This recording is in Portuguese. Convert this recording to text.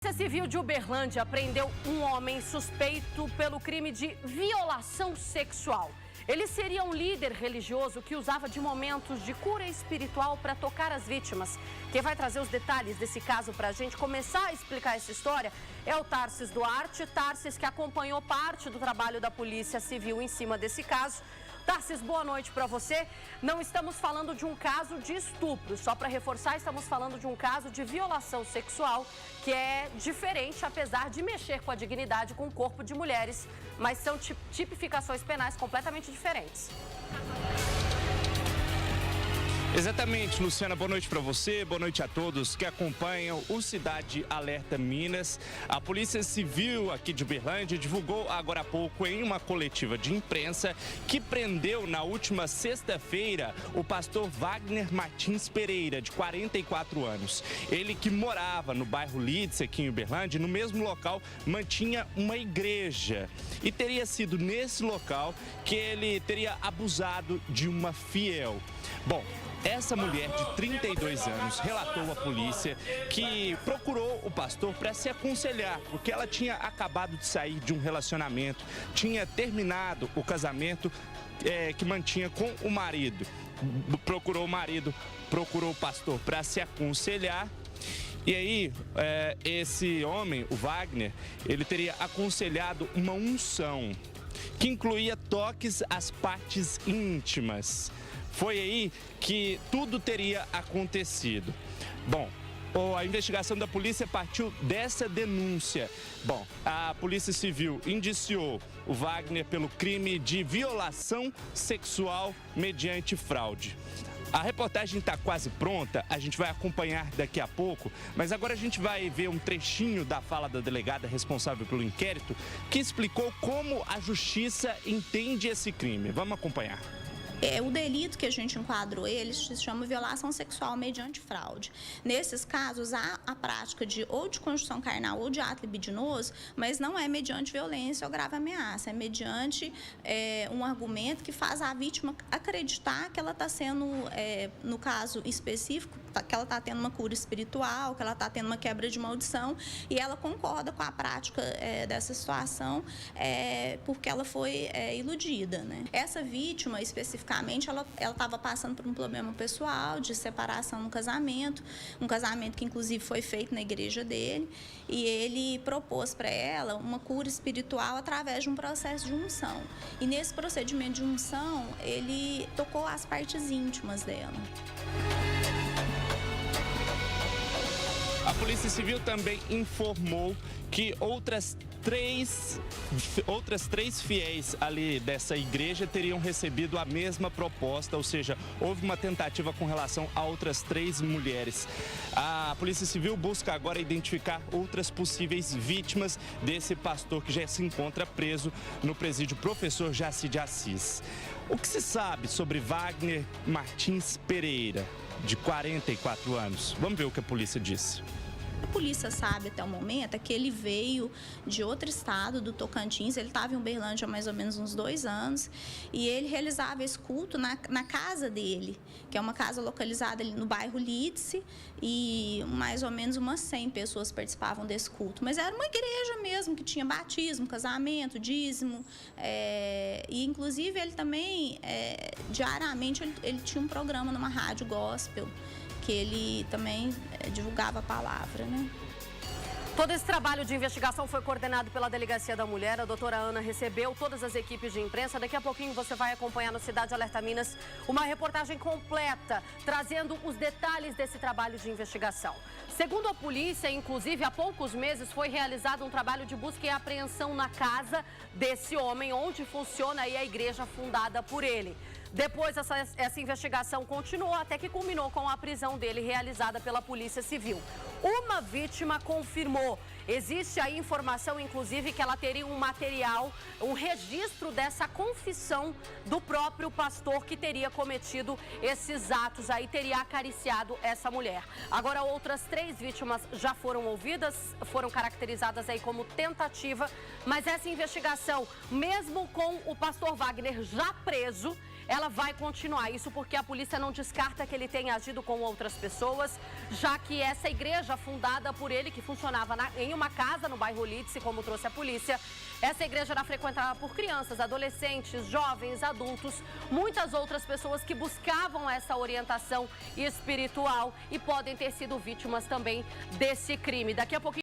Polícia Civil de Uberlândia prendeu um homem suspeito pelo crime de violação sexual. Ele seria um líder religioso que usava de momentos de cura espiritual para tocar as vítimas. Quem vai trazer os detalhes desse caso para a gente começar a explicar essa história é o Tarsis Duarte. Tarsis, que acompanhou parte do trabalho da Polícia Civil em cima desse caso. Tarsis, boa noite para você. Não estamos falando de um caso de estupro, só para reforçar, estamos falando de um caso de violação sexual, que é diferente, apesar de mexer com a dignidade, com o corpo de mulheres, mas são tipificações penais completamente diferentes. Exatamente, Luciana, boa noite para você, boa noite a todos que acompanham o Cidade Alerta Minas. A Polícia Civil aqui de Uberlândia divulgou agora há pouco em uma coletiva de imprensa que prendeu na última sexta-feira o pastor Wagner Martins Pereira, de 44 anos. Ele que morava no bairro Lídice, aqui em Uberlândia, no mesmo local mantinha uma igreja. E teria sido nesse local que ele teria abusado de uma fiel. Bom, essa mulher de 32 anos relatou à polícia que procurou o pastor para se aconselhar, porque ela tinha acabado de sair de um relacionamento, tinha terminado o casamento que mantinha com o marido. Procurou o marido, procurou o pastor para se aconselhar. E aí, esse homem, o Wagner, ele teria aconselhado uma unção que incluía toques às partes íntimas. Foi aí que tudo teria acontecido. Bom, a investigação da polícia partiu dessa denúncia. Bom, a Polícia Civil indiciou o Wagner pelo crime de violação sexual mediante fraude. A reportagem está quase pronta, a gente vai acompanhar daqui a pouco, mas agora a gente vai ver um trechinho da fala da delegada responsável pelo inquérito que explicou como a justiça entende esse crime. Vamos acompanhar. O delito que a gente enquadrou ele se chama violação sexual mediante fraude. Nesses casos, há a prática de conjunção carnal ou de ato libidinoso, mas não é mediante violência ou grave ameaça, é mediante um argumento que faz a vítima acreditar que ela está sendo, no caso específico, que ela está tendo uma cura espiritual, que ela está tendo uma quebra de maldição, e ela concorda com a prática dessa situação porque ela foi iludida, né? Essa vítima, especificamente, ela estava passando por um problema pessoal de separação no casamento, um casamento que inclusive foi feito na igreja dele, e ele propôs para ela uma cura espiritual através de um processo de unção. E nesse procedimento de unção, ele tocou as partes íntimas dela. A Polícia Civil também informou que outras três fiéis ali dessa igreja teriam recebido a mesma proposta, ou seja, houve uma tentativa com relação a outras 3 mulheres. A Polícia Civil busca agora identificar outras possíveis vítimas desse pastor que já se encontra preso no presídio Professor Jaci de Assis. O que se sabe sobre Wagner Martins Pereira, de 44 anos? Vamos ver o que a polícia disse. A polícia sabe até o momento é que ele veio de outro estado, do Tocantins. Ele estava em Uberlândia há mais ou menos uns 2 anos e ele realizava esse culto na casa dele, que é uma casa localizada ali no bairro Lídice, e mais ou menos umas 100 pessoas participavam desse culto. Mas era uma igreja mesmo, que tinha batismo, casamento, dízimo, e inclusive ele também, diariamente, ele tinha um programa numa rádio gospel, que ele também divulgava a palavra, né? Todo esse trabalho de investigação foi coordenado pela Delegacia da Mulher. A doutora Ana recebeu todas as equipes de imprensa. Daqui a pouquinho você vai acompanhar no Cidade Alerta Minas uma reportagem completa, trazendo os detalhes desse trabalho de investigação. Segundo a polícia, inclusive, há poucos meses foi realizado um trabalho de busca e apreensão na casa desse homem, onde funciona aí a igreja fundada por ele. Depois, essa investigação continuou até que culminou com a prisão dele realizada pela Polícia Civil. Uma vítima confirmou. Existe aí informação, inclusive, que ela teria um material, um registro dessa confissão do próprio pastor que teria cometido esses atos aí, teria acariciado essa mulher. Agora, outras 3 vítimas já foram ouvidas, foram caracterizadas aí como tentativa, mas essa investigação, mesmo com o pastor Wagner já preso, ela vai continuar. Isso porque a polícia não descarta que ele tenha agido com outras pessoas, já que essa igreja fundada por ele, que funcionava em uma casa no bairro Lídice, como trouxe a polícia, essa igreja era frequentada por crianças, adolescentes, jovens, adultos, muitas outras pessoas que buscavam essa orientação espiritual e podem ter sido vítimas também desse crime. Daqui a pouquinho